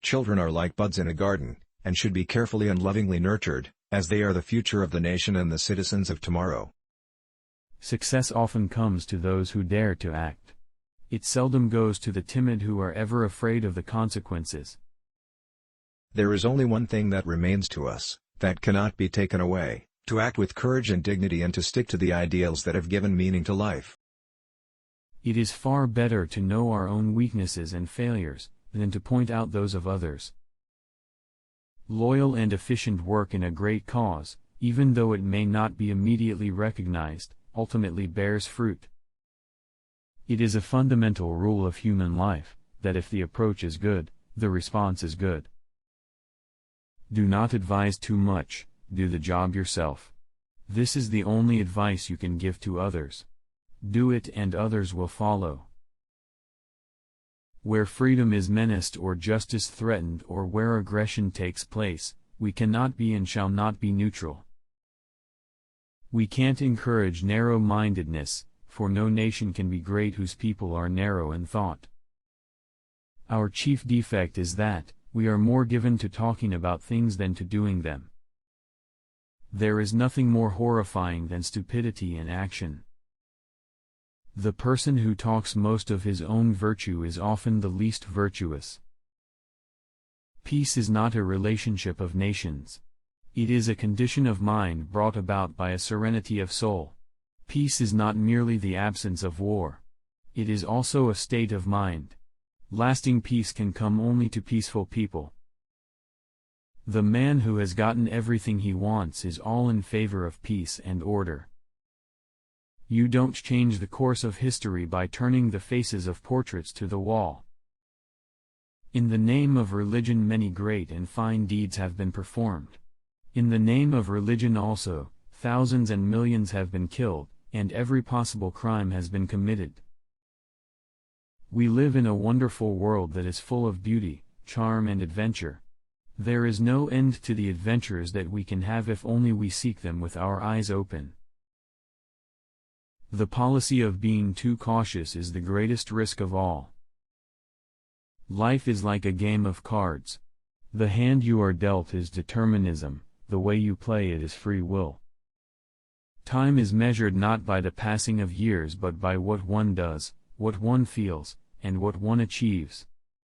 Children are like buds in a garden, and should be carefully and lovingly nurtured, as they are the future of the nation and the citizens of tomorrow. Success often comes to those who dare to act. It seldom goes to the timid who are ever afraid of the consequences. There is only one thing that remains to us, that cannot be taken away: to act with courage and dignity and to stick to the ideals that have given meaning to life. It is far better to know our own weaknesses and failures, than to point out those of others. Loyal and efficient work in a great cause, even though it may not be immediately recognized, ultimately bears fruit. It is a fundamental rule of human life, that if the approach is good, the response is good. Do not advise too much, do the job yourself. This is the only advice you can give to others. Do it and others will follow. Where freedom is menaced or justice threatened or where aggression takes place, we cannot be and shall not be neutral. We can't encourage narrow-mindedness, for no nation can be great whose people are narrow in thought. Our chief defect is that, we are more given to talking about things than to doing them. There is nothing more horrifying than stupidity in action. The person who talks most of his own virtue is often the least virtuous. Peace is not a relationship of nations. It is a condition of mind brought about by a serenity of soul. Peace is not merely the absence of war. It is also a state of mind. Lasting peace can come only to peaceful people. The man who has gotten everything he wants is all in favor of peace and order. You don't change the course of history by turning the faces of portraits to the wall. In the name of religion many great and fine deeds have been performed. In the name of religion also, thousands and millions have been killed, and every possible crime has been committed. We live in a wonderful world that is full of beauty, charm and adventure. There is no end to the adventures that we can have if only we seek them with our eyes open. The policy of being too cautious is the greatest risk of all. Life is like a game of cards. The hand you are dealt is determinism, the way you play it is free will. Time is measured not by the passing of years but by what one does, what one feels, and what one achieves.